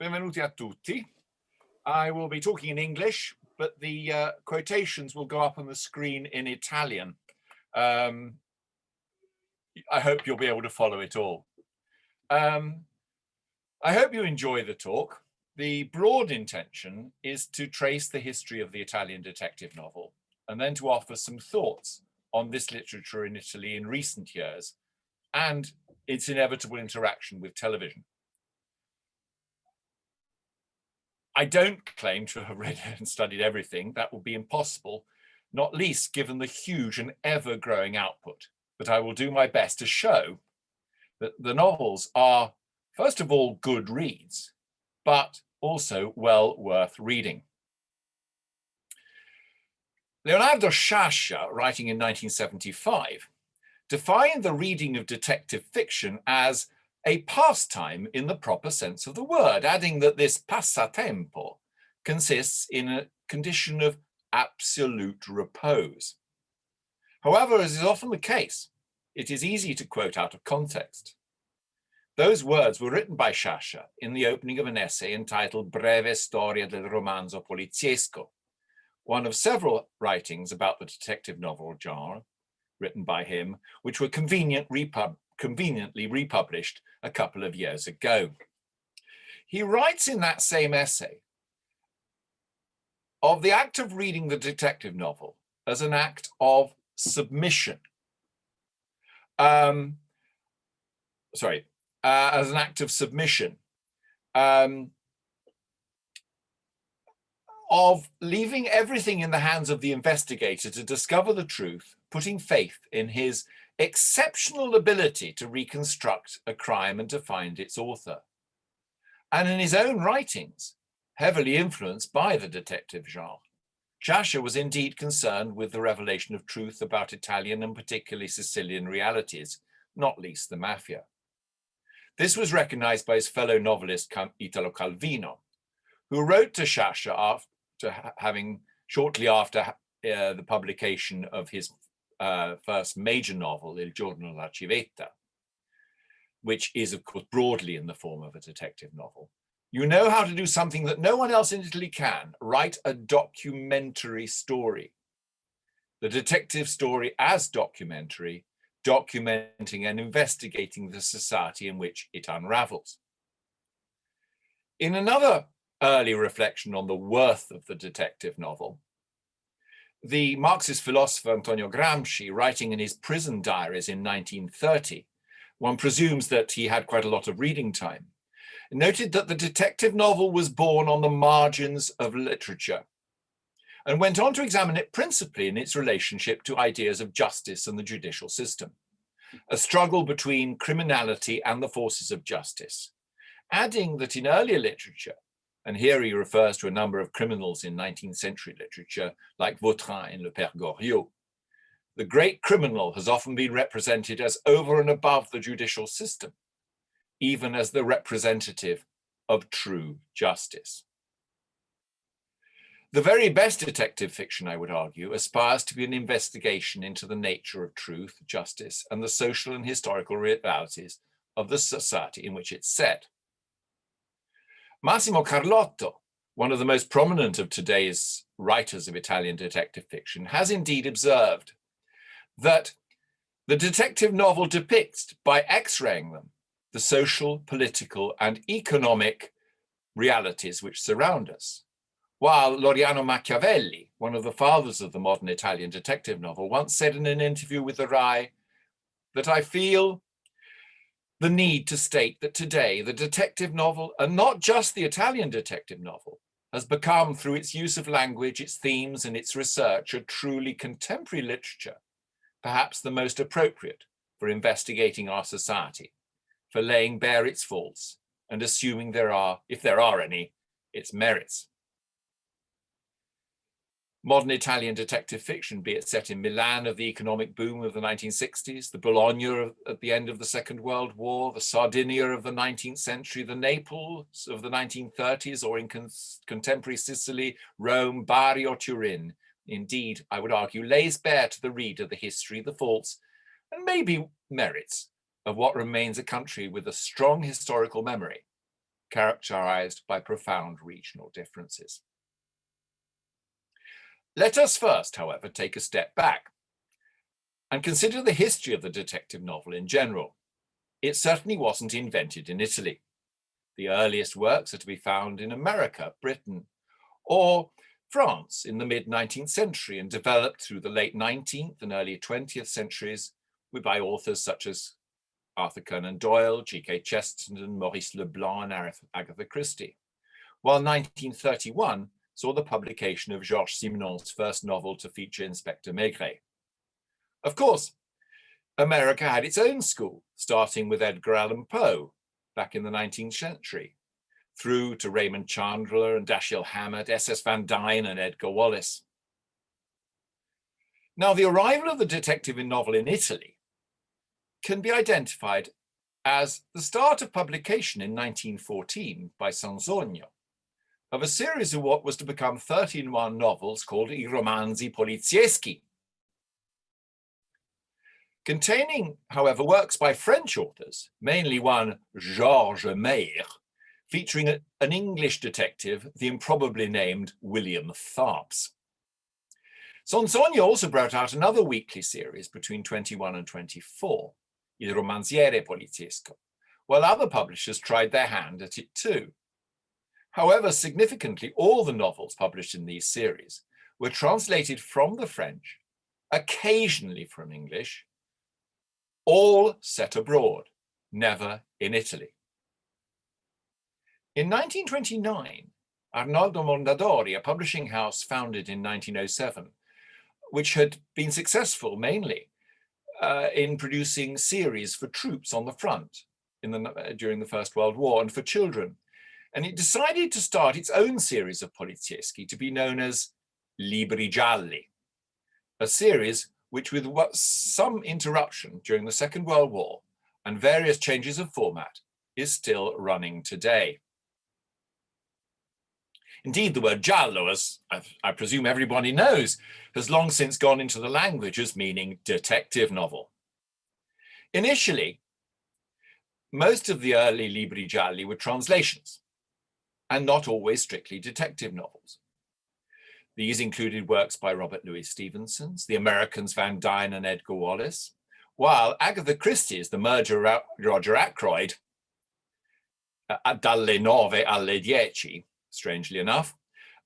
Benvenuti a tutti. I will be talking in English, but the quotations will go up on the screen in Italian. I hope you'll be able to follow it all. I hope you enjoy the talk. The broad intention is to trace the history of the Italian detective novel and then to offer some thoughts on this literature in Italy in recent years and its inevitable interaction with television. I don't claim to have read and studied everything. That would be impossible, not least given the huge and ever-growing output. But I will do my best to show that the novels are, first of all, good reads, but also well worth reading. Leonardo Sciascia, writing in 1975, defined the reading of detective fiction as a pastime in the proper sense of the word, adding that this passatempo consists in a condition of absolute repose. However, as is often the case, it is easy to quote out of context. Those words were written by Sciascia in the opening of an essay entitled Breve Storia del Romanzo Poliziesco, one of several writings about the detective novel genre written by him, which were conveniently republished a couple of years ago. He writes in that same essay of the act of reading the detective novel as an act of submission. As an act of submission, of leaving everything in the hands of the investigator to discover the truth, putting faith in his exceptional ability to reconstruct a crime and to find its author. And in his own writings, heavily influenced by the detective genre, Sciascia was indeed concerned with the revelation of truth about Italian and particularly Sicilian realities, not least the mafia. This was recognized by his fellow novelist Italo Calvino, who wrote to Sciascia shortly after the publication of his first major novel, Il giorno la civetta, which is, of course, broadly in the form of a detective novel. You know how to do something that no one else in Italy can: write a documentary story. The detective story as documentary, documenting and investigating the society in which it unravels. In another early reflection on the worth of the detective novel, the Marxist philosopher Antonio Gramsci, writing in his prison diaries in 1930, one presumes that he had quite a lot of reading time, noted that the detective novel was born on the margins of literature and went on to examine it principally in its relationship to ideas of justice and the judicial system, a struggle between criminality and the forces of justice, adding that in earlier literature, and here he refers to a number of criminals in 19th century literature, like Vautrin in Le Père Goriot, the great criminal has often been represented as over and above the judicial system, even as the representative of true justice. The very best detective fiction, I would argue, aspires to be an investigation into the nature of truth, justice, and the social and historical realities of the society in which it's set. Massimo Carlotto, one of the most prominent of today's writers of Italian detective fiction, has indeed observed that the detective novel depicts, by X-raying them, the social, political, and economic realities which surround us. While Loriano Machiavelli, one of the fathers of the modern Italian detective novel, once said in an interview with the Rai that I feel the need to state that today the detective novel, and not just the Italian detective novel, has become, through its use of language, its themes, and its research, a truly contemporary literature, perhaps the most appropriate for investigating our society, for laying bare its faults and assuming there are, if there are any, its merits. Modern Italian detective fiction, be it set in Milan of the economic boom of the 1960s, the Bologna at the end of the Second World War, the Sardinia of the 19th century, the Naples of the 1930s, or in contemporary Sicily, Rome, Bari, or Turin, indeed, I would argue, lays bare to the reader the history, the faults, and maybe merits of what remains a country with a strong historical memory, characterized by profound regional differences. Let us first, however, take a step back and consider the history of the detective novel in general. It certainly wasn't invented in Italy. The earliest works are to be found in America, Britain, or France in the mid-19th century, and developed through the late 19th and early 20th centuries by authors such as Arthur Conan Doyle, G.K. Chesterton, Maurice Leblanc, and Agatha Christie, while 1931 saw the publication of Georges Simenon's first novel to feature Inspector Maigret. Of course, America had its own school, starting with Edgar Allan Poe back in the 19th century, through to Raymond Chandler and Dashiell Hammett, S.S. Van Dyne, and Edgar Wallace. Now, the arrival of the detective novel in Italy can be identified as the start of publication in 1914 by Sansogno of a series of what was to become 13 novels called I romanzi polizieschi, containing, however, works by French authors, mainly one Georges Meyer, featuring an English detective, the improbably named William Tharps. Sansogno also brought out another weekly series between 21 and 24, Il romanziere poliziesco, while other publishers tried their hand at it too. However, significantly, all the novels published in these series were translated from the French, occasionally from English, all set abroad, never in Italy. In 1929, Arnaldo Mondadori, a publishing house founded in 1907, which had been successful mainly in producing series for troops on the front during the First World War and for children. And it decided to start its own series of polizieschi to be known as Libri Gialli, a series which, with some interruption during the Second World War and various changes of format, is still running today. Indeed, the word giallo, as I presume everybody knows, has long since gone into the language as meaning detective novel. Initially, most of the early libri gialli were translations, and not always strictly detective novels. These included works by Robert Louis Stevenson, the Americans Van Dyne and Edgar Wallace, while Agatha Christie's The Murder of Roger Ackroyd, Dalle Nove alle Dieci, strangely enough,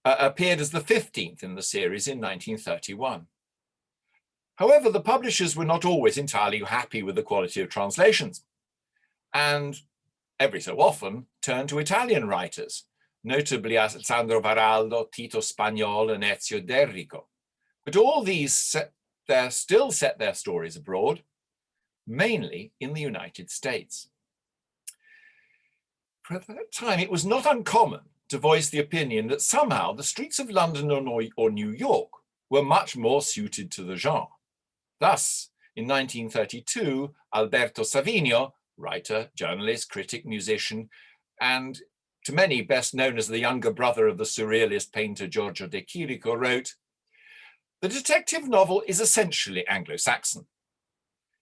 appeared as the 15th in the series in 1931. However, the publishers were not always entirely happy with the quality of translations, and every so often turned to Italian writers, notably Alessandro Baraldo, Tito Spagnol, and Ezio Derrico. But all these still set their stories abroad, mainly in the United States. For at that time, it was not uncommon to voice the opinion that somehow the streets of London or New York were much more suited to the genre. Thus, in 1932, Alberto Savinio, writer, journalist, critic, musician, and to many best known as the younger brother of the surrealist painter Giorgio de Chirico, wrote, "The detective novel is essentially Anglo-Saxon.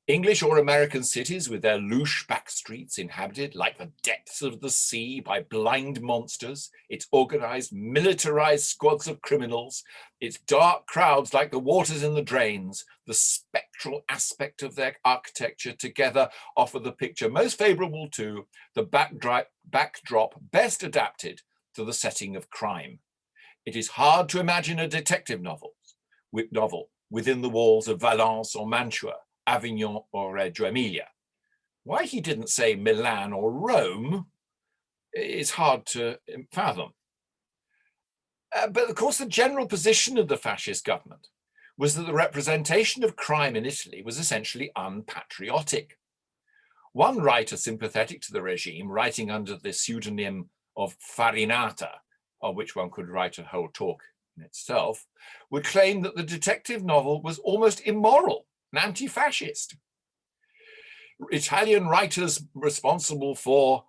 English or American cities with their louche back streets inhabited like the depths of the sea by blind monsters, its organized, militarized squads of criminals, its dark crowds like the waters in the drains, the spectral aspect of their architecture together offer the picture most favorable to the backdrop best adapted to the setting of crime. It is hard to imagine a detective novel within the walls of Valence or Mantua, Avignon or Reggio Emilia." Why he didn't say Milan or Rome is hard to fathom. But of course, the general position of the fascist government was that the representation of crime in Italy was essentially unpatriotic. One writer sympathetic to the regime, writing under the pseudonym of Farinata, of which one could write a whole talk in itself, would claim that the detective novel was almost immoral, anti-fascist. Italian writers responsible for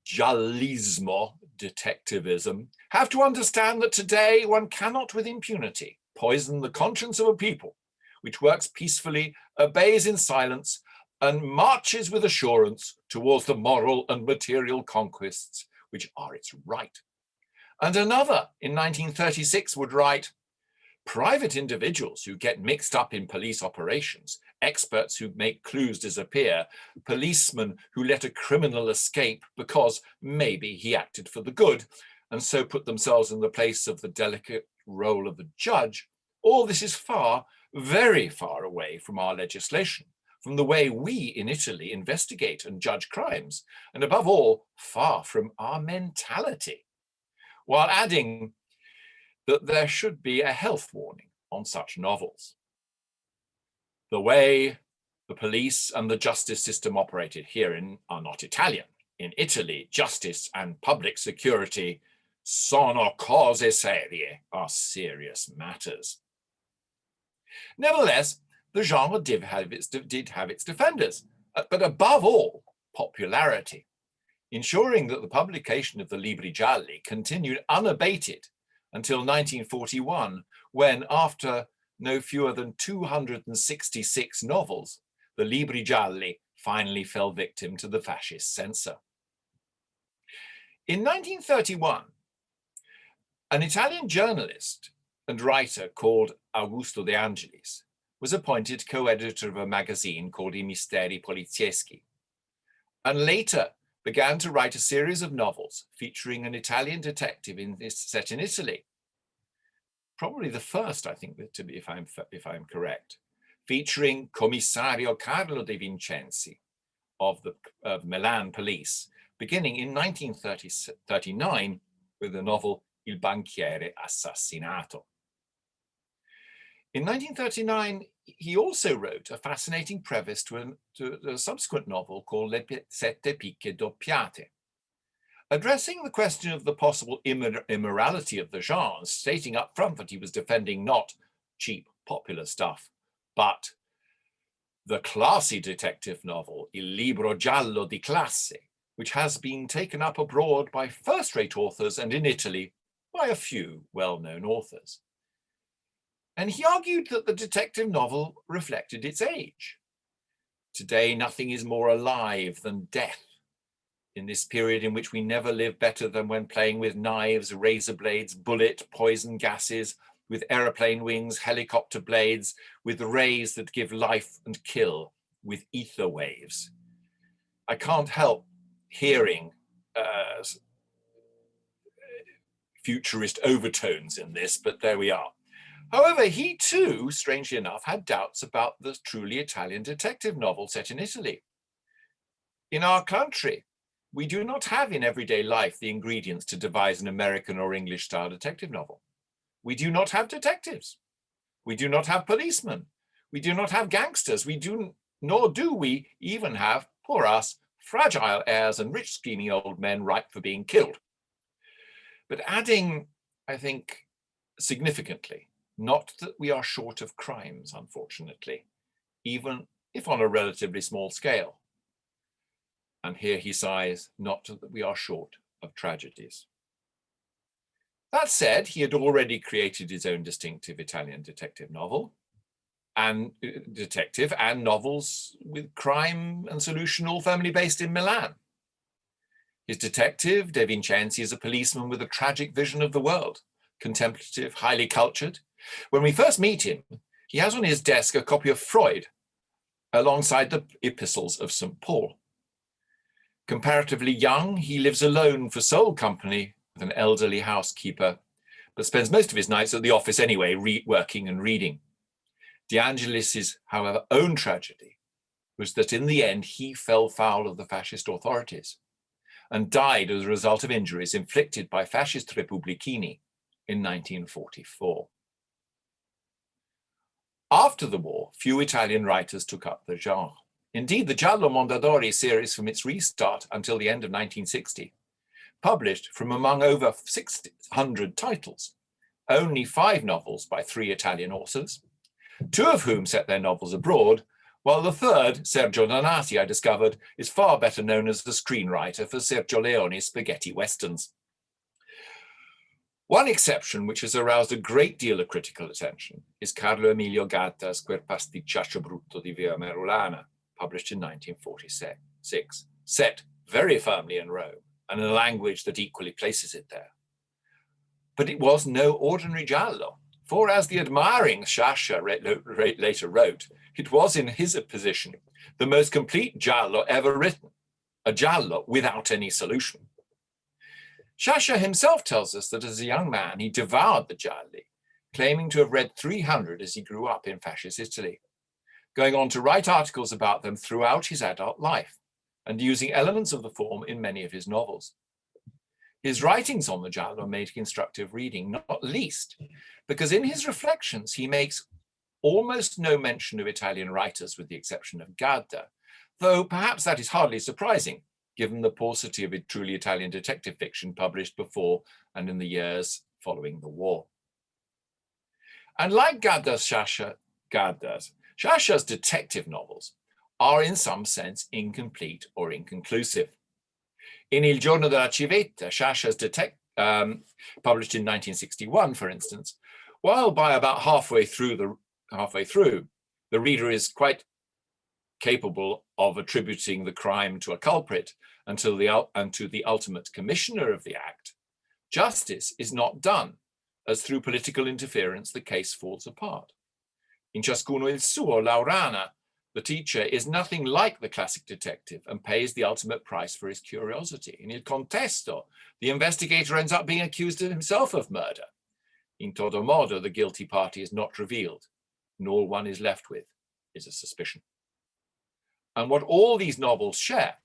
giallismo, detectivism, have to understand that today one cannot with impunity poison the conscience of a people which works peacefully, obeys in silence, and marches with assurance towards the moral and material conquests which are its right. And another in 1936 would write, private individuals who get mixed up in police operations, experts who make clues disappear, policemen who let a criminal escape because maybe he acted for the good, and so put themselves in the place of the delicate role of the judge, all this is far, very far away from our legislation, from the way we in Italy investigate and judge crimes, and above all, far from our mentality, while adding that there should be a health warning on such novels. The way the police and the justice system operated here are not Italian. In Italy, justice and public security sono cose serie, are serious matters. Nevertheless, the genre did have its defenders, but above all, popularity, ensuring that the publication of the Libri Gialli continued unabated until 1941, when, after no fewer than 266 novels, the Libri Gialli finally fell victim to the fascist censor. In 1931, an Italian journalist and writer called Augusto de Angelis was appointed co-editor of a magazine called I Misteri Polizieschi, and later began to write a series of novels featuring an Italian detective set in Italy. Probably the first, I think, if I'm correct, featuring Commissario Carlo de Vincenzi of Milan police, beginning in 1939 with the novel Il banchiere assassinato. In 1939, he also wrote a fascinating preface to a subsequent novel called Le Sette Picche Doppiate, addressing the question of the possible immorality of the genre, stating up front that he was defending not cheap popular stuff, but the classy detective novel Il libro giallo di classe, which has been taken up abroad by first-rate authors and in Italy by a few well-known authors. And he argued that the detective novel reflected its age. Today, nothing is more alive than death. In this period in which we never live better than when playing with knives, razor blades, bullet, poison gases, with aeroplane wings, helicopter blades, with rays that give life and kill, with ether waves. I can't help hearing futurist overtones in this, but there we are. However, he too, strangely enough, had doubts about the truly Italian detective novel set in Italy. In our country, we do not have in everyday life the ingredients to devise an American or English style detective novel. We do not have detectives. We do not have policemen. We do not have gangsters. Nor do we even have, poor us, fragile heirs and rich scheming old men ripe for being killed. But adding, I think, significantly, not that we are short of crimes, unfortunately, even if on a relatively small scale. And here he sighs, not that we are short of tragedies. That said, he had already created his own distinctive Italian detective novel, and novels with crime and solution all firmly based in Milan. His detective, De Vincenzi, is a policeman with a tragic vision of the world, contemplative, highly cultured. When we first meet him, he has on his desk a copy of Freud alongside the epistles of St. Paul. Comparatively young, he lives alone for sole company with an elderly housekeeper, but spends most of his nights at the office anyway, working and reading. De Angelis' however, own tragedy was that in the end, he fell foul of the fascist authorities and died as a result of injuries inflicted by fascist Repubblichini in 1944. After the war, few Italian writers took up the genre. Indeed, the Giallo Mondadori series from its restart until the end of 1960 published from among over 600 titles, only 5 novels by 3 Italian authors, 2 of whom set their novels abroad, while the third, Sergio Donati, I discovered, is far better known as the screenwriter for Sergio Leone's spaghetti westerns. One exception which has aroused a great deal of critical attention is Carlo Emilio Gatta's Quel pasticciaccio brutto di Via Merulana, published in 1946, set very firmly in Rome, and a language that equally places it there. But it was no ordinary giallo, for as the admiring Sciascia later wrote, it was in his position the most complete giallo ever written, a giallo without any solution. Sciascia himself tells us that as a young man, he devoured the gialli, claiming to have read 300 as he grew up in fascist Italy, going on to write articles about them throughout his adult life and using elements of the form in many of his novels. His writings on the giallo made instructive reading, not least because in his reflections, he makes almost no mention of Italian writers with the exception of Gadda, though perhaps that is hardly surprising, given the paucity of truly Italian detective fiction published before and in the years following the war. And like Sciascia's detective novels are in some sense incomplete or inconclusive. In Il giorno della civetta, Sciascia's published in 1961, for instance, while by about halfway through, the reader is quite capable of attributing the crime to a culprit and to the ultimate commissioner of the act, justice is not done, as through political interference the case falls apart. In Ciascuno il suo, Laurana, the teacher, is nothing like the classic detective and pays the ultimate price for his curiosity. In Il Contesto, the investigator ends up being accused himself of murder. In Todo Modo, the guilty party is not revealed, and all one is left with is a suspicion. And what all these novels share,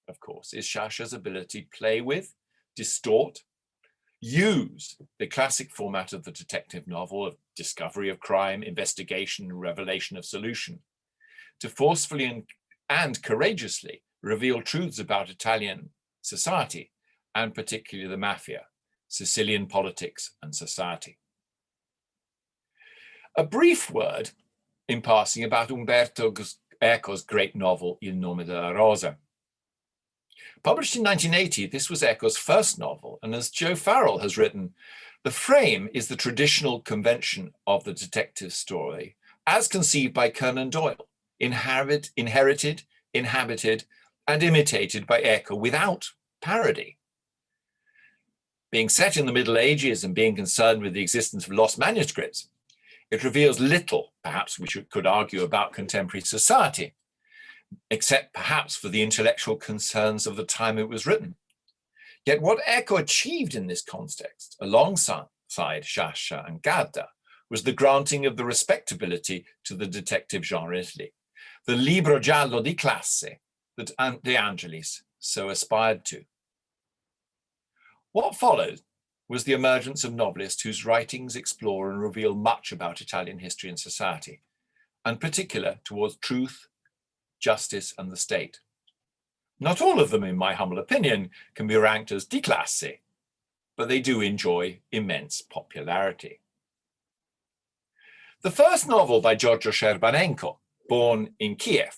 of course, is Sciascia's ability to play with, distort, use the classic format of the detective novel of discovery of crime, investigation, and revelation of solution, to forcefully and courageously reveal truths about Italian society, and particularly the mafia, Sicilian politics, and society. A brief word in passing about Umberto Eco's great novel, Il nome della rosa. Published in 1980, this was Eco's first novel, and as Joe Farrell has written, the frame is the traditional convention of the detective story, as conceived by Conan Doyle, inherited, inhabited, and imitated by Eco without parody. Being set in the Middle Ages and being concerned with the existence of lost manuscripts, it reveals little, perhaps we could argue, about contemporary society, except perhaps for the intellectual concerns of the time it was written. Yet what Eco achieved in this context, alongside Sciascia and Gadda, was the granting of the respectability to the detective genre in Italy, the libro giallo di classe that De Angelis so aspired to. What followed was the emergence of novelists whose writings explore and reveal much about Italian history and society, and in particular towards truth, justice, and the state. Not all of them, in my humble opinion, can be ranked as di classe, but they do enjoy immense popularity. The first novel by Giorgio Scerbanenco, born in Kiev,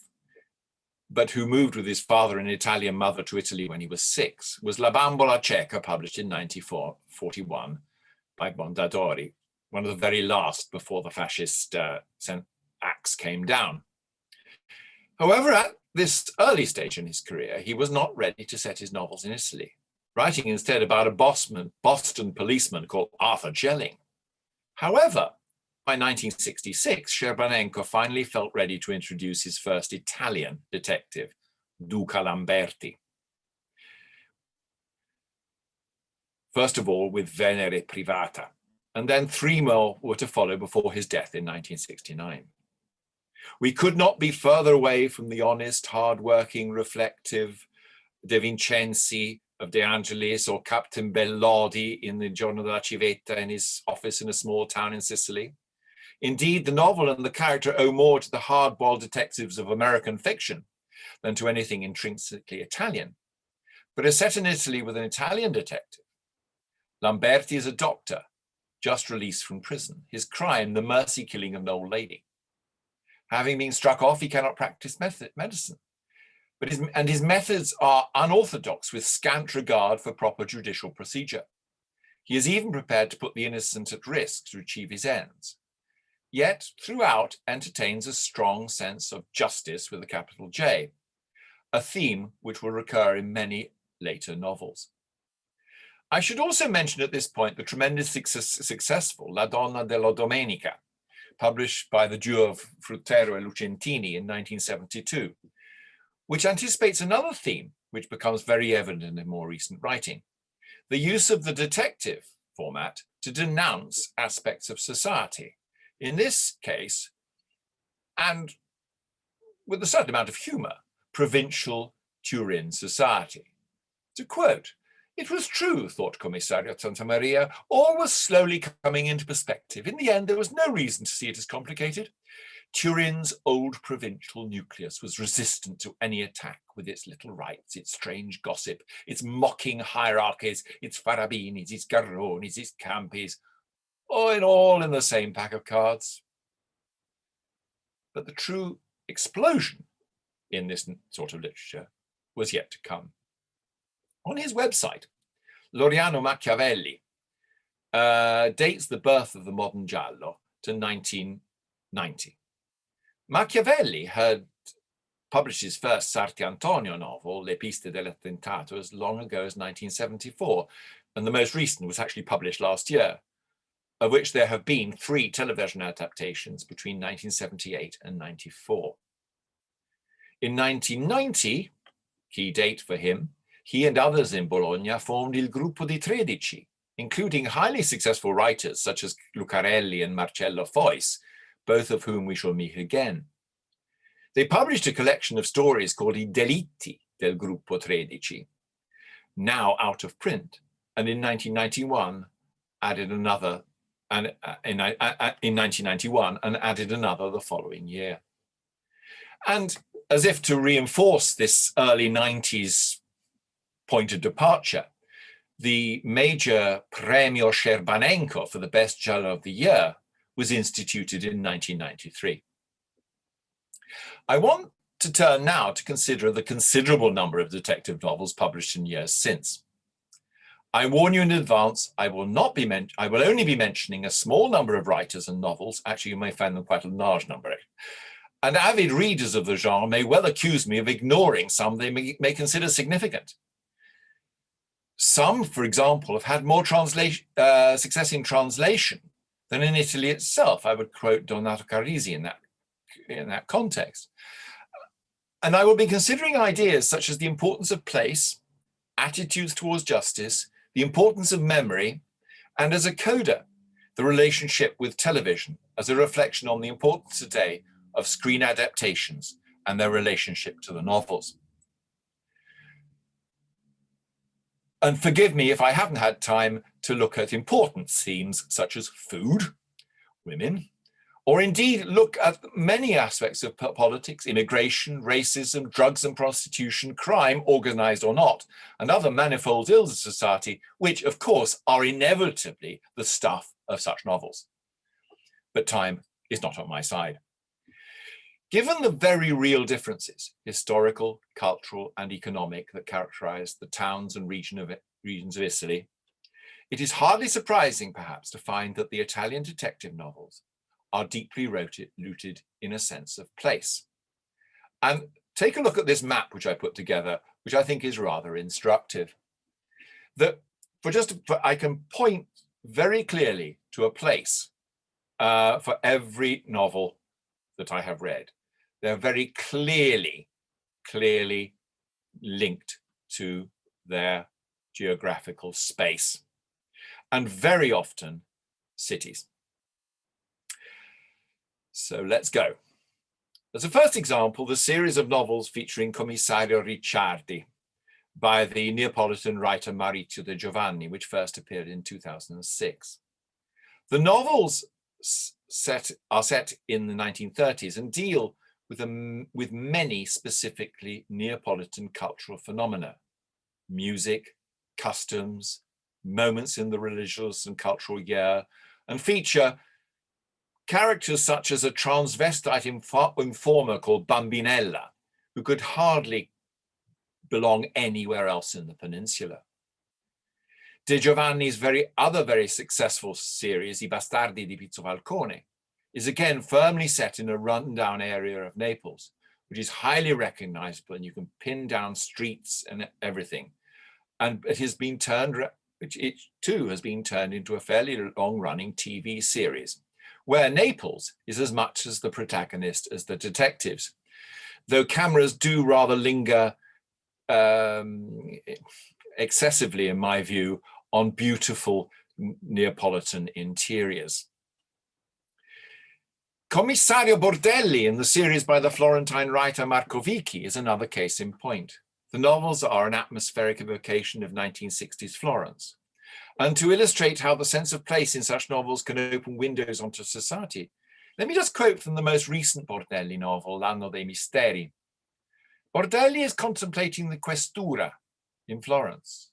but who moved with his father and Italian mother to Italy when he was 6, was La Bambola Cieca, published in 1941 by Mondadori, one of the very last before the fascist axe came down. However, at this early stage in his career, he was not ready to set his novels in Italy, writing instead about a Boston policeman called Arthur Jelling. However, by 1966, Scerbanenco finally felt ready to introduce his first Italian detective, Duca Lamberti. First of all with Venere Privata, and then 3 more were to follow before his death in 1969. We could not be further away from the honest, hard-working, reflective De Vincenzi of De Angelis, or Captain Bellodi in the Giorno della Civetta in his office in a small town in Sicily. Indeed, the novel and the character owe more to the hard-boiled detectives of American fiction than to anything intrinsically Italian, but is set in Italy with an Italian detective. Lamberti is a doctor, just released from prison. His crime, the mercy killing of an old lady. Having been struck off, he cannot practice medicine, but his methods are unorthodox with scant regard for proper judicial procedure. He is even prepared to put the innocent at risk to achieve his ends, yet throughout entertains a strong sense of justice with a capital J, a theme which will recur in many later novels. I should also mention at this point the tremendously successful La Donna della Domenica, published by the duo of Fruttero and Lucentini in 1972, which anticipates another theme which becomes very evident in more recent writing: the use of the detective format to denounce aspects of society. In this case, and with a certain amount of humor, provincial Turin society. To quote, "It was true, thought Commissario Santa Maria, all was slowly coming into perspective. In the end, there was no reason to see it as complicated. Turin's old provincial nucleus was resistant to any attack with its little rights, its strange gossip, its mocking hierarchies, its farabinis, its garronis, its campis, all in the same pack of cards." But the true explosion in this sort of literature was yet to come. On his website, Loriano Machiavelli dates the birth of the modern giallo to 1990. Machiavelli had published his first Sarti Antonio novel, Le piste dell'attentato, as long ago as 1974, and the most recent was actually published last year, of which there have been 3 television adaptations between 1978 and 94. In 1990, key date for him, he and others in Bologna formed Il Gruppo di 13, including highly successful writers such as Lucarelli and Marcello Fois, both of whom we shall meet again. They published a collection of stories called I Delitti del Gruppo 13, now out of print, and in 1991 added another, and in 1991 and added another the following year. And as if to reinforce this early 90s point of departure, the major Premio Scerbanenco for the best giallo of the year was instituted in 1993. I want to turn now to consider the considerable number of detective novels published in years since. I warn you in advance, I will only be mentioning a small number of writers and novels. Actually, you may find them quite a large number. And avid readers of the genre may well accuse me of ignoring some they may consider significant. Some, for example, have had more success in translation than in Italy itself. I would quote Donato Carrisi in that context. And I will be considering ideas such as the importance of place, attitudes towards justice, the importance of memory, and as a coda, the relationship with television as a reflection on the importance today of screen adaptations and their relationship to the novels. And forgive me if I haven't had time to look at important themes such as food, women, or indeed look at many aspects of politics, immigration, racism, drugs and prostitution, crime, organized or not, and other manifold ills of society, which of course are inevitably the stuff of such novels. But time is not on my side. Given the very real differences, historical, cultural, and economic, that characterize the towns and regions of Italy, it is hardly surprising, perhaps, to find that the Italian detective novels are deeply rooted in a sense of place. And take a look at this map which I put together, which I think is rather instructive. I can point very clearly to a place for every novel that I have read. They're very clearly linked to their geographical space, and very often cities. So let's go. As a first example, the series of novels featuring Commissario Ricciardi by the Neapolitan writer Maurizio de Giovanni, which first appeared in 2006. The novels are set in the 1930s and deal with many specifically Neapolitan cultural phenomena: music, customs, moments in the religious and cultural year, and feature characters such as a transvestite informer called Bambinella, who could hardly belong anywhere else in the peninsula. De Giovanni's other very successful series, I Bastardi di Pizzo Falcone, is again firmly set in a rundown area of Naples, which is highly recognizable, and you can pin down streets and everything. and it has been turned, it too has been turned into a fairly long-running TV series, where Naples is as much as the protagonist as the detectives, though cameras do rather linger excessively, in my view, on beautiful Neapolitan interiors. Commissario Bordelli, in the series by the Florentine writer Marco Vichi, is another case in point. The novels are an atmospheric evocation of 1960s Florence. And to illustrate how the sense of place in such novels can open windows onto society, let me just quote from the most recent Bordelli novel, L'anno dei misteri. Bordelli is contemplating the questura in Florence.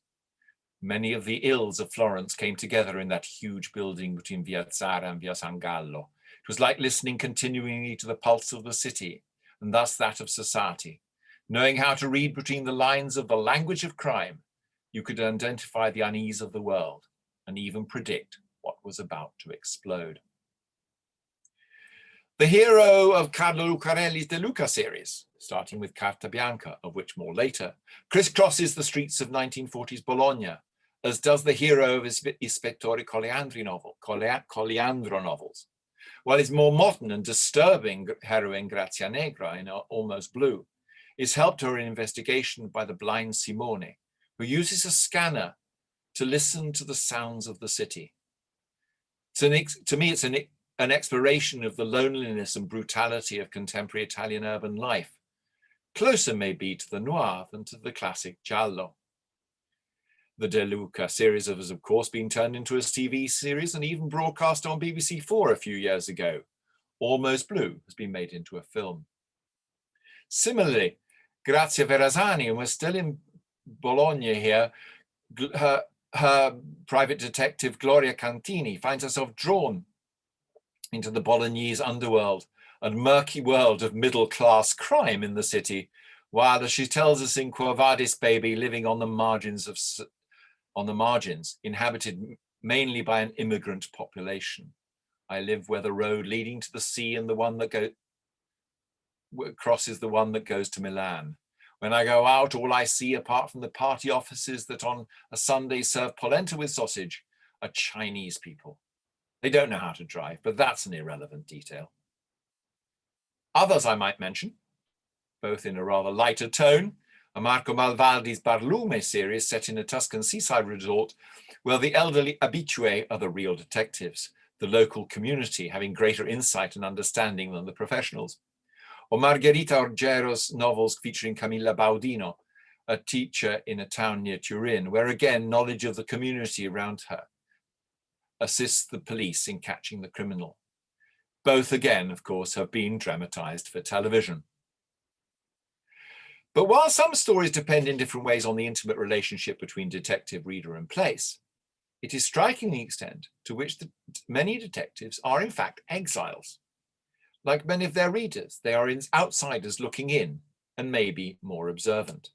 Many of the ills of Florence came together in that huge building between Via Zara and Via San Gallo. It was like listening continually to the pulse of the city, and thus that of society. Knowing how to read between the lines of the language of crime, you could identify the unease of the world and even predict what was about to explode. The hero of Carlo Lucarelli's De Luca series, starting with Carta Bianca, of which more later, crisscrosses the streets of 1940s Bologna, as does the hero of Ispettore Coleandro novels, while his more modern and disturbing heroine Grazia Negra in Almost Blue is helped to her investigation by the blind Simone, who uses a scanner to listen to the sounds of the city. To me, it's an exploration of the loneliness and brutality of contemporary Italian urban life, closer maybe to the noir than to the classic giallo. The De Luca series has, of course, been turned into a TV series and even broadcast on BBC 4 a few years ago. Almost Blue has been made into a film. Similarly, Grazia Verasani, and we're still in Bologna here, her private detective Gloria Cantini finds herself drawn into the Bolognese underworld and murky world of middle-class crime in the city, while, as she tells us in Quo Vadis Baby, living on the margins, inhabited mainly by an immigrant population. I live where the road leading to the sea and the one that crosses the one that goes to Milan. When I go out, all I see, apart from the party offices that on a Sunday serve polenta with sausage, are Chinese people. They don't know how to drive, but that's an irrelevant detail. Others I might mention, both in a rather lighter tone, are Marco Malvaldi's Barlume series set in a Tuscan seaside resort, where the elderly habitués are the real detectives, the local community having greater insight and understanding than the professionals. Or Margherita Oggero's novels featuring Camilla Baudino, a teacher in a town near Turin, where again knowledge of the community around her assists the police in catching the criminal. Both again, of course, have been dramatized for television. But while some stories depend in different ways on the intimate relationship between detective, reader, and place, it is striking the extent to which many detectives are in fact exiles. Like many of their readers, they are outsiders looking in and maybe more observant.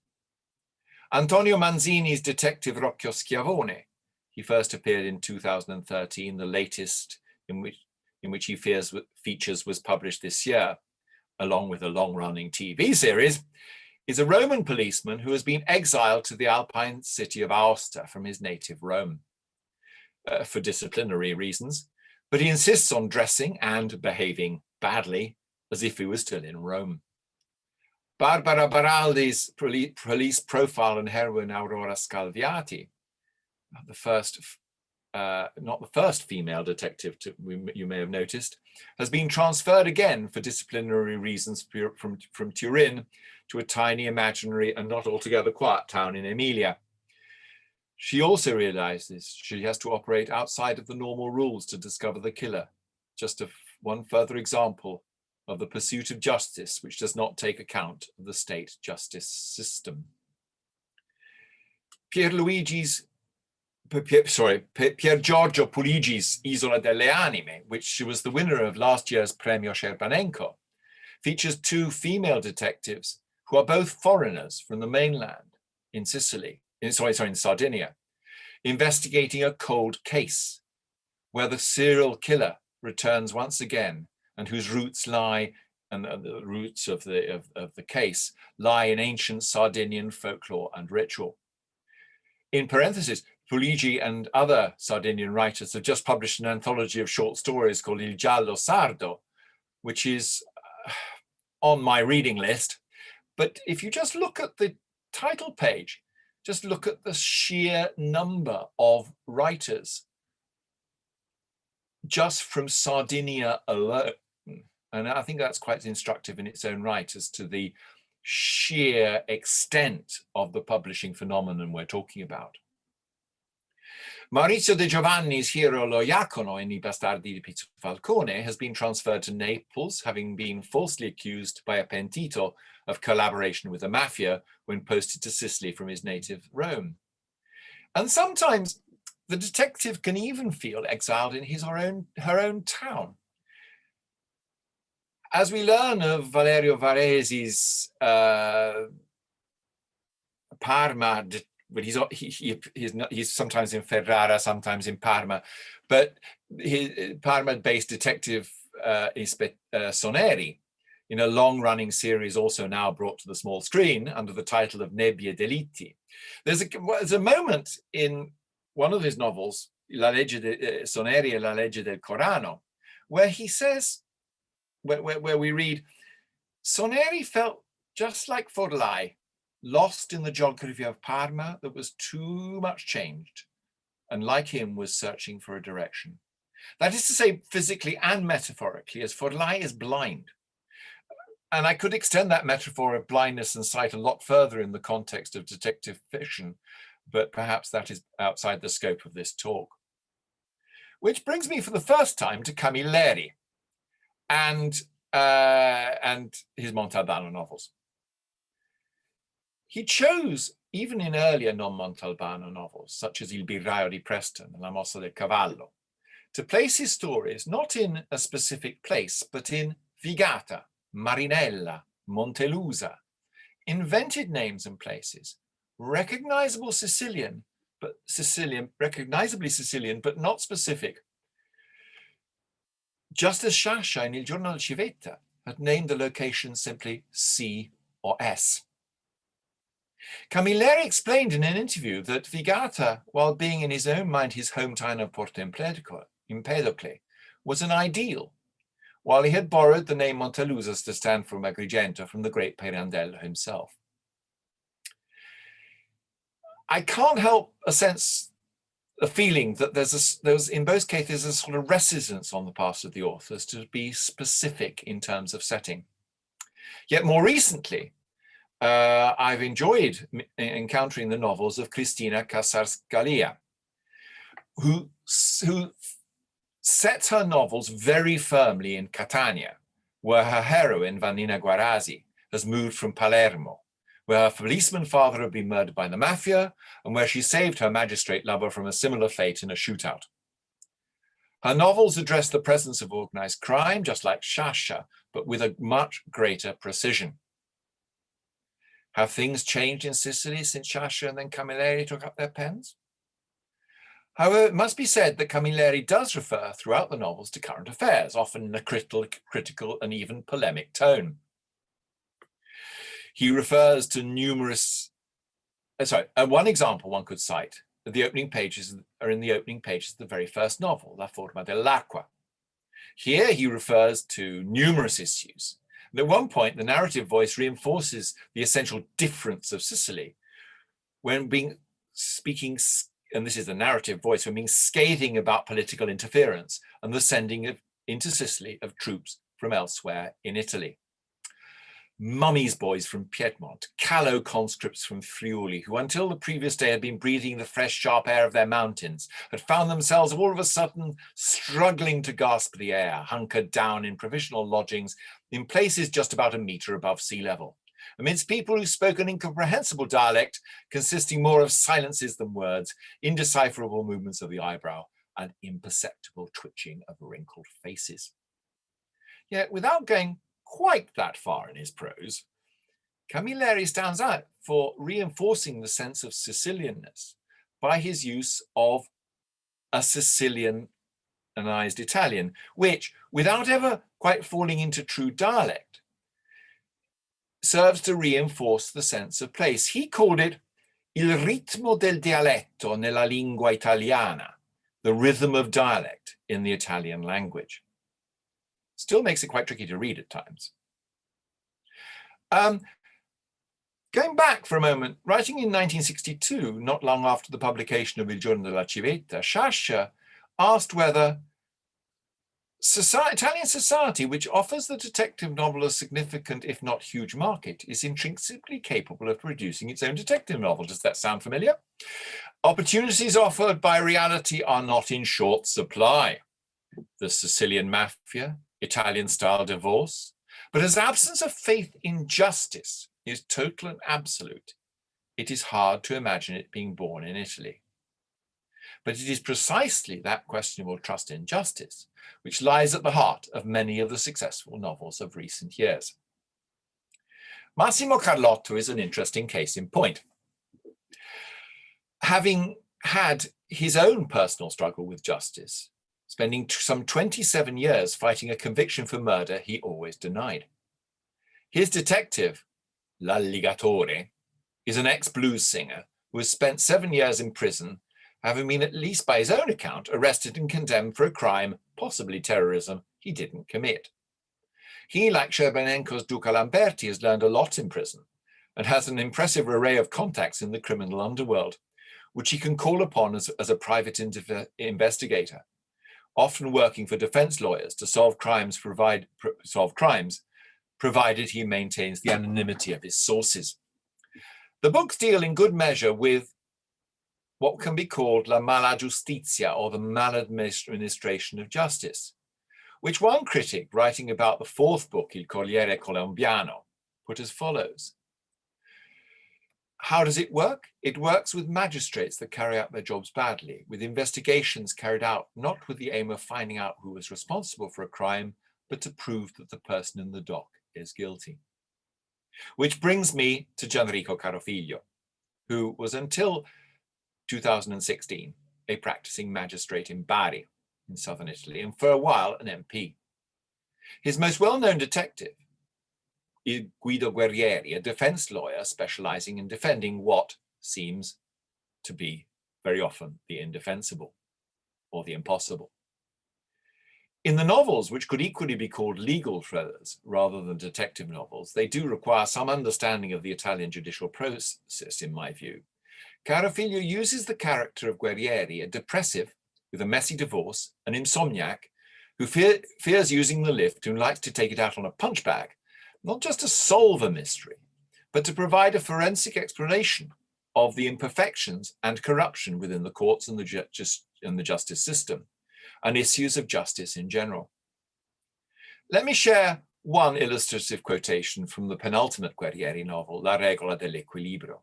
Antonio Manzini's detective Rocchio Schiavone, he first appeared in 2013, the latest in which he features was published this year, along with a long-running TV series, is a Roman policeman who has been exiled to the Alpine city of Aosta from his native Rome for disciplinary reasons, but he insists on dressing and behaving badly as if he was still in Rome. Barbara Baraldi's police profile and heroine Aurora Scalviati, not the first female detective you may have noticed, has been transferred again for disciplinary reasons from Turin to a tiny, imaginary, and not altogether quiet town in Emilia. She also realizes she has to operate outside of the normal rules to discover the killer. Just one further example of the pursuit of justice, which does not take account of the state justice system. Piergiorgio Puligi's Isola delle Anime, which was the winner of last year's Premio Scerbanenco, features two female detectives who are both foreigners from the mainland in Sardinia, investigating a cold case where the serial killer returns once again and whose roots lie, and the roots of the case lie in ancient Sardinian folklore and ritual. In parentheses, Pulixi and other Sardinian writers have just published an anthology of short stories called Il Giallo Sardo, which is on my reading list. But if you just look at the title page, just look at the sheer number of writers just from Sardinia alone. And I think that's quite instructive in its own right as to the sheer extent of the publishing phenomenon we're talking about. Maurizio de Giovanni's hero Lo Iacono in I Bastardi di Pizzo Falcone has been transferred to Naples, having been falsely accused by a pentito of collaboration with the mafia when posted to Sicily from his native Rome. And sometimes the detective can even feel exiled in her own town. As we learn of Valerio Varesi's Parma, but he's sometimes in Ferrara, sometimes in Parma, but his Parma-based detective Soneri, in a long-running series also now brought to the small screen under the title of Nebbie Delitti. There's a moment in one of his novels, Soneri e la legge del Corano, where he says, where we read, Soneri felt just like Forlai, lost in the geography of Parma that was too much changed, and like him was searching for a direction. That is to say, physically and metaphorically, as Forlai is blind. And I could extend that metaphor of blindness and sight a lot further in the context of detective fiction, but perhaps that is outside the scope of this talk. Which brings me for the first time to Camilleri and his Montalbano novels. He chose, even in earlier non-Montalbano novels, such as Il Birraio di Preston and La Mossa del Cavallo, to place his stories not in a specific place, but in Vigata, Marinella, Montelusa, invented names and places, recognizably Sicilian, but not specific. Just as Sciascia in Il Giorno del Civetta had named the location simply C or S. Camilleri explained in an interview that Vigata, while being in his own mind his hometown of Porto Empedocle, was an ideal, while he had borrowed the name Montelusa to stand for Agrigento from the great Pirandello himself. I can't help a feeling that there's in both cases a sort of reticence on the part of the authors to be specific in terms of setting. Yet more recently, I've enjoyed encountering the novels of Cristina Cassar Scalia, who sets her novels very firmly in Catania, where her heroine, Vanina Guarasi, has moved from Palermo, where her policeman father had been murdered by the mafia, and where she saved her magistrate lover from a similar fate in a shootout. Her novels address the presence of organized crime, just like Sciascia, but with a much greater precision. Have things changed in Sicily since Sciascia and then Camilleri took up their pens? However, it must be said that Camilleri does refer throughout the novels to current affairs, often in a critical and even polemic tone. He refers to numerous, one example one could cite, the opening pages are in the opening pages of the very first novel, La Forma dell'Acqua. Here he refers to numerous issues. And at one point, the narrative voice reinforces the essential difference of Sicily when speaking, and this is the narrative voice, when being scathing about political interference and the sending into Sicily of troops from elsewhere in Italy. Mummy's boys from Piedmont, callow conscripts from Friuli, who until the previous day had been breathing the fresh, sharp air of their mountains, had found themselves all of a sudden struggling to gasp the air, hunkered down in provisional lodgings in places just about a meter above sea level, amidst people who spoke an incomprehensible dialect consisting more of silences than words, indecipherable movements of the eyebrow, and imperceptible twitching of wrinkled faces. Yet, without going quite that far in his prose, Camilleri stands out for reinforcing the sense of Sicilianness by his use of a Sicilianized Italian, which, without ever quite falling into true dialect, serves to reinforce the sense of place. He called it Il ritmo del dialetto nella lingua italiana, the rhythm of dialect in the Italian language. Still makes it quite tricky to read at times. Going back for a moment, writing in 1962, not long after the publication of Il giorno della civetta, Sciascia asked whether Italian society, which offers the detective novel a significant, if not huge, market, is intrinsically capable of producing its own detective novel. Does that sound familiar? Opportunities offered by reality are not in short supply. The Sicilian mafia, Italian-style divorce, but as absence of faith in justice is total and absolute, it is hard to imagine it being born in Italy. But it is precisely that questionable trust in justice which lies at the heart of many of the successful novels of recent years. Massimo Carlotto is an interesting case in point. Having had his own personal struggle with justice, spending some 27 years fighting a conviction for murder he always denied. His detective, L'Alligatore, is an ex-blues singer who has spent 7 years in prison, having been, at least by his own account, arrested and condemned for a crime, possibly terrorism, he didn't commit. He, like Scerbanenco's Duca Lamberti, has learned a lot in prison and has an impressive array of contacts in the criminal underworld, which he can call upon as a private investigator, often working for defense lawyers to solve crimes, provided he maintains the anonymity of his sources. The books deal in good measure with what can be called la mala giustizia, or the maladministration of justice, which one critic, writing about the fourth book, Il Corriere Colombiano, put as follows. How does it work? It works with magistrates that carry out their jobs badly, with investigations carried out not with the aim of finding out who was responsible for a crime, but to prove that the person in the dock is guilty. Which brings me to Gianrico Carofiglio, who was until 2016 a practicing magistrate in Bari, in southern Italy, and for a while an MP. His most well-known detective is Guido Guerrieri, a defense lawyer specializing in defending what seems to be very often the indefensible or the impossible. In the novels, which could equally be called legal thrillers rather than detective novels, they do require some understanding of the Italian judicial process, in my view. Carofiglio uses the character of Guerrieri, a depressive with a messy divorce, an insomniac, who fears using the lift and likes to take it out on a punch bag, not just to solve a mystery, but to provide a forensic explanation of the imperfections and corruption within the courts and the justice system, and issues of justice in general. Let me share one illustrative quotation from the penultimate Guerrieri novel, La regola dell'equilibrio.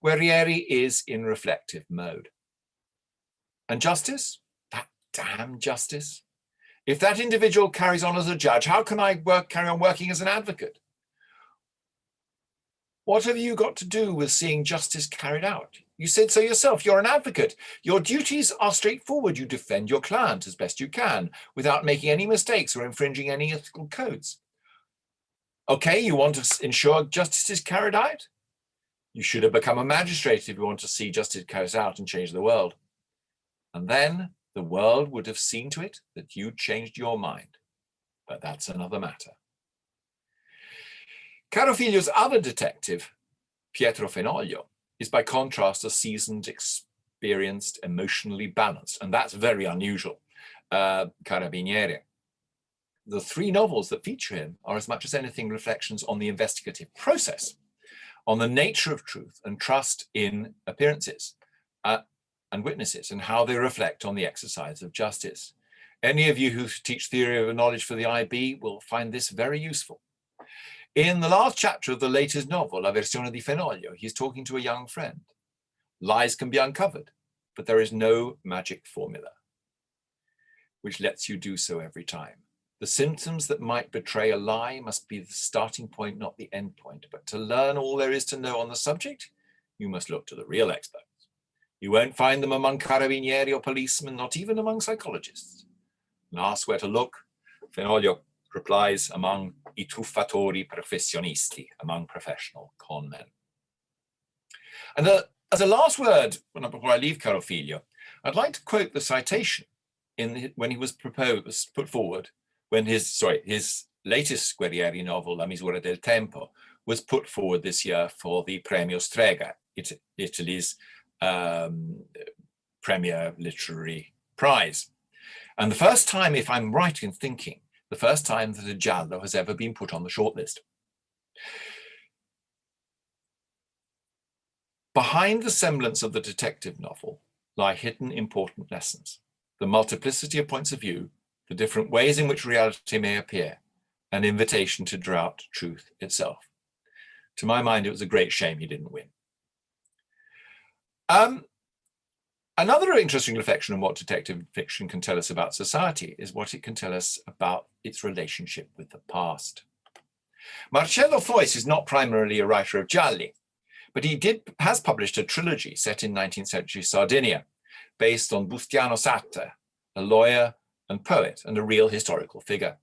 Guerrieri is in reflective mode. And justice? That damn justice. If that individual carries on as a judge, how can I carry on working as an advocate? What have you got to do with seeing justice carried out? You said so yourself, you're an advocate. Your duties are straightforward. You defend your client as best you can without making any mistakes or infringing any ethical codes. Okay, you want to ensure justice is carried out? You should have become a magistrate if you want to see justice carried out and change the world. And then the world would have seen to it that you changed your mind. But that's another matter. Carofiglio's other detective, Pietro Fenoglio, is by contrast a seasoned, experienced, emotionally balanced, and that's very unusual, carabiniere. The three novels that feature him are as much as anything reflections on the investigative process, on the nature of truth and trust in appearances and witnesses, and how they reflect on the exercise of justice. Any of you who teach theory of knowledge for the IB will find this very useful. In the last chapter of the latest novel, La versione di Fenoglio, he's talking to a young friend. Lies can be uncovered, but there is no magic formula which lets you do so every time. The symptoms that might betray a lie must be the starting point, not the end point. But to learn all there is to know on the subject, you must look to the real experts. You won't find them among carabinieri or policemen, not even among psychologists. And ask where to look, Fenoglio replies, among I truffatori professionisti, among professional con men. And As a last word, before I leave Carofiglio, I'd like to quote the citation when he was put forward, when his latest Guerrieri novel, La misura del tempo, was put forward this year for the Premio Strega, Italy's premier literary prize. And the first time, if I'm right in thinking, the first time that a giallo has ever been put on the shortlist. Behind the semblance of the detective novel lie hidden important lessons, the multiplicity of points of view, the different ways in which reality may appear, an invitation to draw out truth itself. To my mind, it was a great shame he didn't win. Another interesting reflection on what detective fiction can tell us about society is what it can tell us about its relationship with the past. Marcello Fois is not primarily a writer of gialli, but he has published a trilogy set in 19th century Sardinia, based on Bustiano Satta, a lawyer and poet and a real historical figure.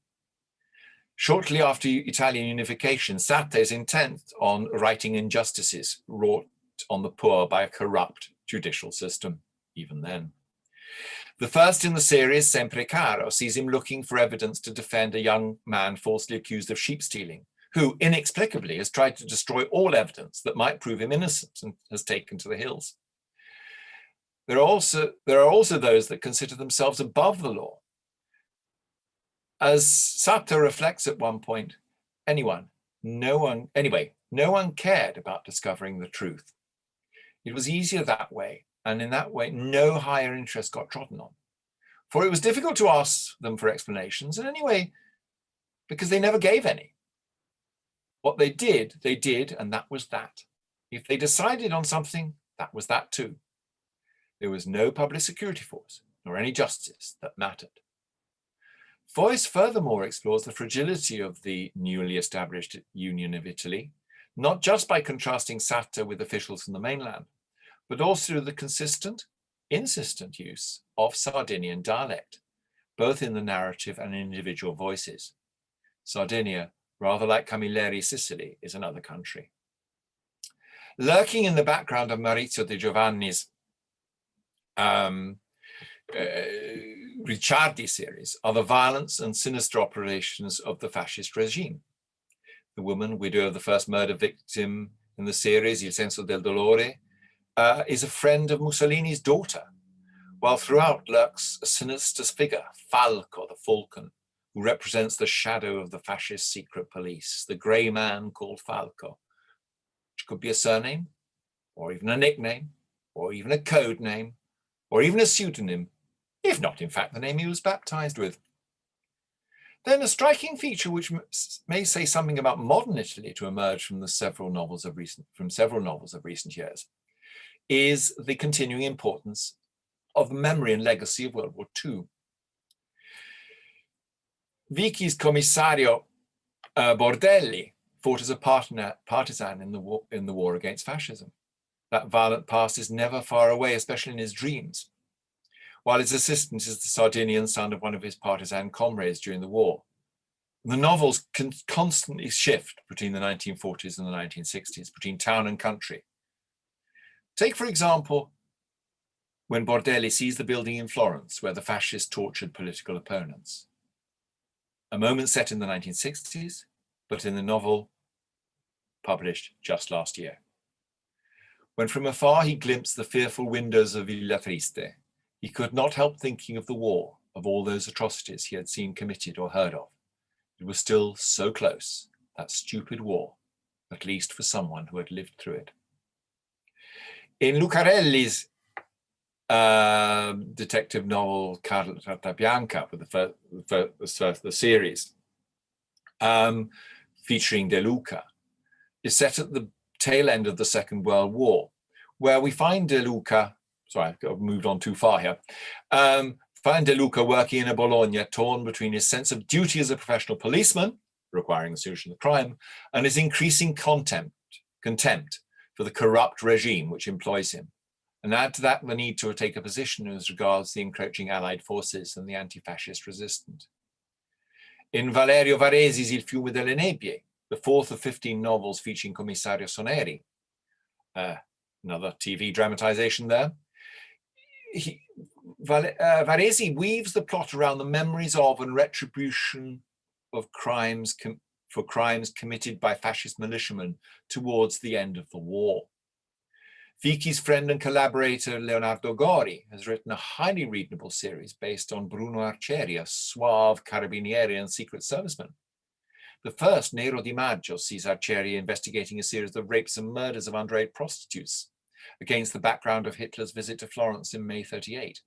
Shortly after Italian unification, Satta is intent on righting injustices wrought on the poor by a corrupt judicial system, even then. The first in the series, Sempre Caro, sees him looking for evidence to defend a young man falsely accused of sheep stealing, who inexplicably has tried to destroy all evidence that might prove him innocent and has taken to the hills. There are also those that consider themselves above the law. As Satta reflects at one point, no one cared about discovering the truth. It was easier that way, and in that way, no higher interest got trodden on. For it was difficult to ask them for explanations, and anyway, because they never gave any. What they did, and that was that. If they decided on something, that was that too. There was no public security force, nor any justice that mattered. Fois furthermore explores the fragility of the newly established Union of Italy, not just by contrasting Satta with officials from the mainland, but also the consistent, insistent use of Sardinian dialect, both in the narrative and individual voices. Sardinia, rather like Camilleri, Sicily, is another country. Lurking in the background of Maurizio de Giovanni's Ricciardi series are the violence and sinister operations of the fascist regime. The woman, widow of the first murder victim in the series, Il senso del dolore, is a friend of Mussolini's daughter, while throughout lurks a sinister figure, Falco, the Falcon, who represents the shadow of the fascist secret police, the grey man called Falco, which could be a surname, or even a nickname, or even a code name, or even a pseudonym, if not, in fact, the name he was baptized with. Then a striking feature which may say something about modern Italy to emerge from several novels of recent years is the continuing importance of the memory and legacy of World War II. Vichi's commissario Bordelli fought as a partisan in the war against fascism. That violent past is never far away, especially in his dreams, while his assistant is the Sardinian son of one of his partisan comrades during the war. The novels can constantly shift between the 1940s and the 1960s, between town and country. Take, for example, when Bordelli sees the building in Florence where the fascists tortured political opponents. A moment set in the 1960s, but in the novel published just last year. When from afar he glimpsed the fearful windows of Villa Triste, he could not help thinking of the war, of all those atrocities he had seen committed or heard of. It was still so close, that stupid war, at least for someone who had lived through it. In Lucarelli's detective novel Carta Bianca, with the series, featuring De Luca, is set at the tail end of the Second World War, where we find De Luca, sorry, I've moved on too far here, find De Luca working in a Bologna, torn between his sense of duty as a professional policeman, requiring the solution of the crime, and his increasing contempt for the corrupt regime which employs him. And add to that the need to take a position as regards the encroaching Allied forces and the anti-fascist resistance. In Valerio Varesi's Il fiume delle nebbie, the fourth of 15 novels featuring Commissario Soneri, another TV dramatization there. Varesi weaves the plot around the memories of and retribution of crimes committed by fascist militiamen towards the end of the war. Vichi's friend and collaborator Leonardo Gori has written a highly readable series based on Bruno Arcieri, a suave carabinieri and secret serviceman. The first, Nero di Maggio, sees Arcieri investigating a series of rapes and murders of underage prostitutes against the background of Hitler's visit to Florence in May 1938.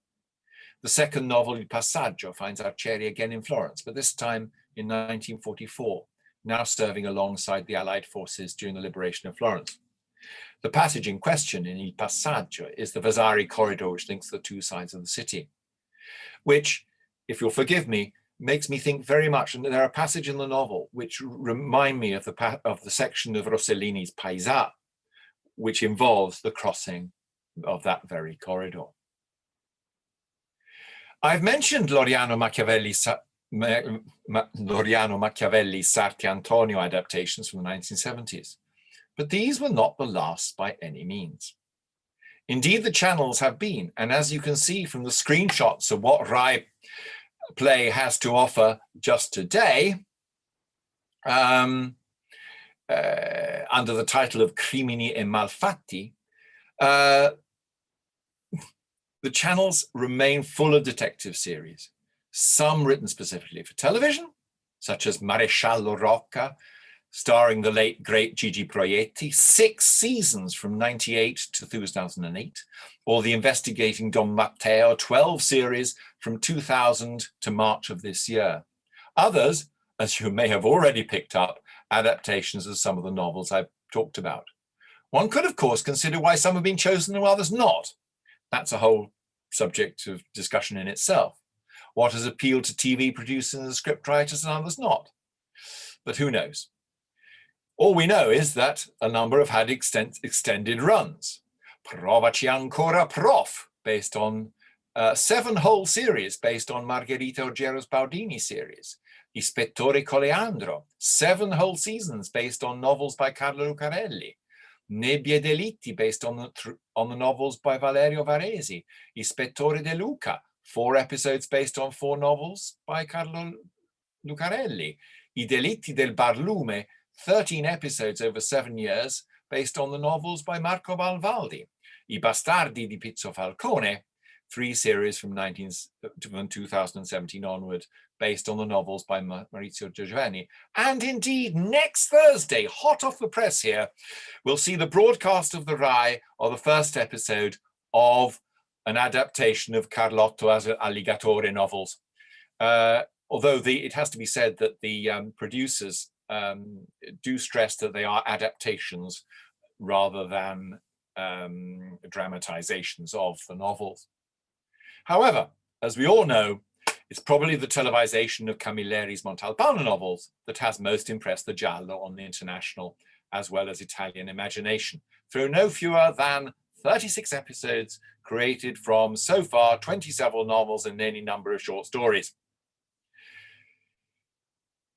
The second novel, Il Passaggio, finds Arcieri again in Florence, but this time in 1944, now serving alongside the Allied forces during the liberation of Florence. The passage in question in Il Passaggio is the Vasari corridor, which links the two sides of the city, which, if you'll forgive me, makes me think very much, and there are passages in the novel which remind me of the section of Rossellini's Paesà, which involves the crossing of that very corridor. I've mentioned Loriano Machiavelli's Sarti Antonio adaptations from the 1970s, but these were not the last by any means. Indeed, the channels have been, and as you can see from the screenshots of what Rai Play has to offer just today, under the title of Crimini e Malfatti, the channels remain full of detective series, some written specifically for television, such as Maresciallo Rocca, starring the late, great Gigi Proietti, 6 seasons from 1998 to 2008, or the investigating Don Matteo, 12 series from 2000 to March of this year. Others, as you may have already picked up, adaptations of some of the novels I've talked about. One could, of course, consider why some have been chosen and others not. That's a whole subject of discussion in itself. What has appealed to TV producers and script writers and others not? But who knows? All we know is that a number have had extended runs. Provaci ancora prof, based on 7 whole series based on Margherita Oggero's Baudini series. Ispettore Coleandro, 7 whole seasons based on novels by Carlo Lucarelli. Nebbie Delitti, based on the novels by Valerio Varesi. Ispettore De Luca, 4 episodes based on 4 novels by Carlo Lucarelli. I Delitti del Barlume, 13 episodes over 7 years based on the novels by Marco Malvaldi. I Bastardi di Pizzo Falcone, 3 series from 2017 onward, based on the novels by Maurizio de Giovanni. And indeed, next Thursday, hot off the press here, we'll see the broadcast of the Rai, or the first episode of an adaptation of Carlotto Alligatore novels. Although it has to be said that the producers do stress that they are adaptations rather than dramatizations of the novels. However, as we all know, it's probably the televisation of Camilleri's Montalbano novels that has most impressed the Giallo on the international as well as Italian imagination, through no fewer than 36 episodes created from, so far, 27 novels and any number of short stories.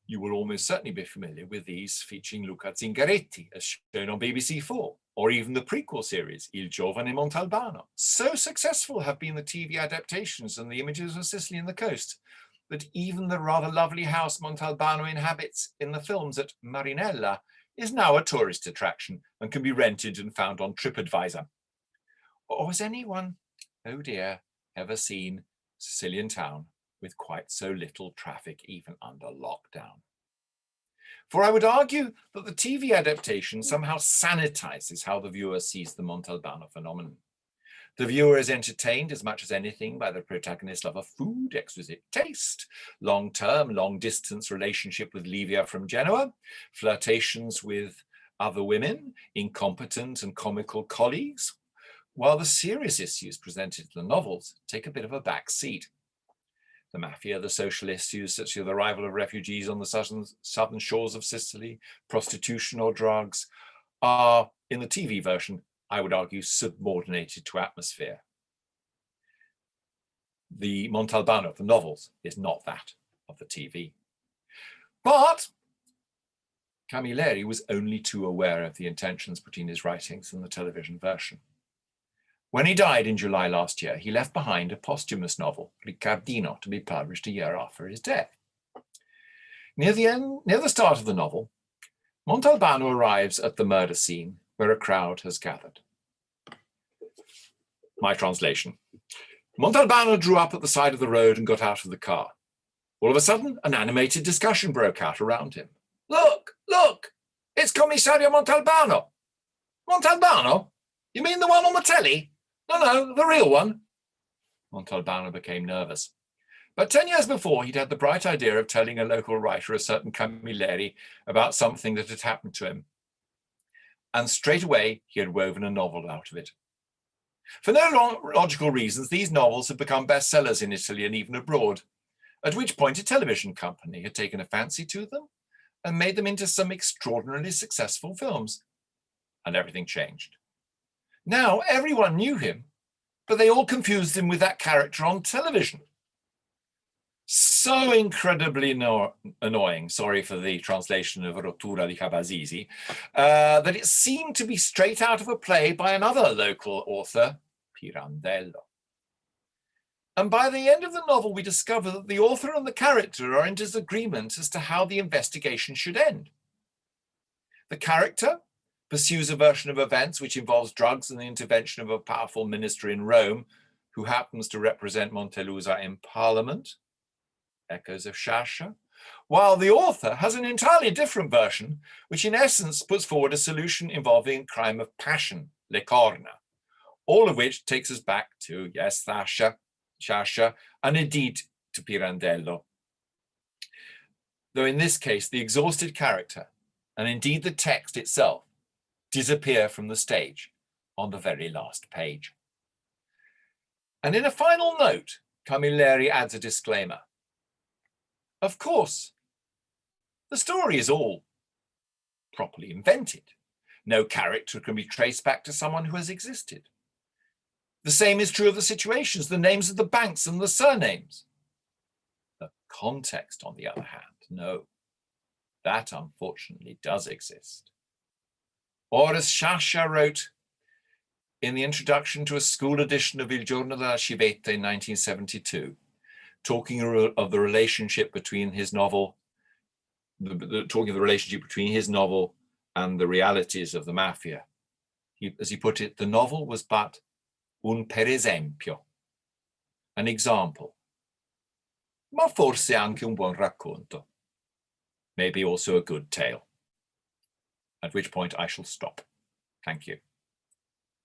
You will almost certainly be familiar with these featuring Luca Zingaretti, as shown on BBC 4, or even the prequel series, Il Giovane Montalbano. So successful have been the TV adaptations and the images of Sicily and the coast, that even the rather lovely house Montalbano inhabits in the films at Marinella is now a tourist attraction and can be rented and found on TripAdvisor. Or has anyone, oh dear, ever seen Sicilian town with quite so little traffic even under lockdown? For I would argue that the TV adaptation somehow sanitizes how the viewer sees the Montalbano phenomenon. The viewer is entertained as much as anything by the protagonist's love of food, exquisite taste, long-term, long-distance relationship with Livia from Genoa, flirtations with other women, incompetent and comical colleagues, while the serious issues presented in the novels take a bit of a back seat. The mafia, the social issues such as the arrival of refugees on the southern shores of Sicily, prostitution or drugs, are, in the TV version, I would argue, subordinated to atmosphere. The Montalbano of the novels is not that of the TV. But Camilleri was only too aware of the intentions between his writings and the television version. When he died in July last year, he left behind a posthumous novel, Ricardino, to be published a year after his death. Near the start of the novel, Montalbano arrives at the murder scene where a crowd has gathered. My translation. Montalbano drew up at the side of the road and got out of the car. All of a sudden, an animated discussion broke out around him. Look, look, it's Commissario Montalbano. Montalbano? You mean the one on the telly? No, the real one. Montalbano became nervous. But 10 years before, he'd had the bright idea of telling a local writer, a certain Camilleri, about something that had happened to him. And straight away, he had woven a novel out of it. For no logical reasons, these novels had become bestsellers in Italy and even abroad, at which point a television company had taken a fancy to them and made them into some extraordinarily successful films. And everything changed. Now everyone knew him, but they all confused him with that character on television. So incredibly annoying, sorry for the translation of Rottura di Cabasisi, that it seemed to be straight out of a play by another local author, Pirandello. And by the end of the novel, we discover that the author and the character are in disagreement as to how the investigation should end. The character pursues a version of events which involves drugs and the intervention of a powerful minister in Rome who happens to represent Montelusa in Parliament, echoes of Sciascia, while the author has an entirely different version, which in essence puts forward a solution involving a crime of passion, le corna, all of which takes us back to, yes, Sciascia, and indeed to Pirandello. Though in this case, the exhausted character, and indeed the text itself, disappear from the stage on the very last page. And in a final note, Camilleri adds a disclaimer. Of course, the story is all properly invented. No character can be traced back to someone who has existed. The same is true of the situations, the names of the banks and the surnames. The context, on the other hand, no, that unfortunately does exist. Or as Sciascia wrote in the introduction to a school edition of Il Giorno della Civetta in 1972, talking of the relationship between his novel, talking of the relationship between his novel and the realities of the mafia. As he put it, the novel was but un per esempio, an example, ma forse anche un buon racconto, maybe also a good tale. At which point I shall stop. Thank you.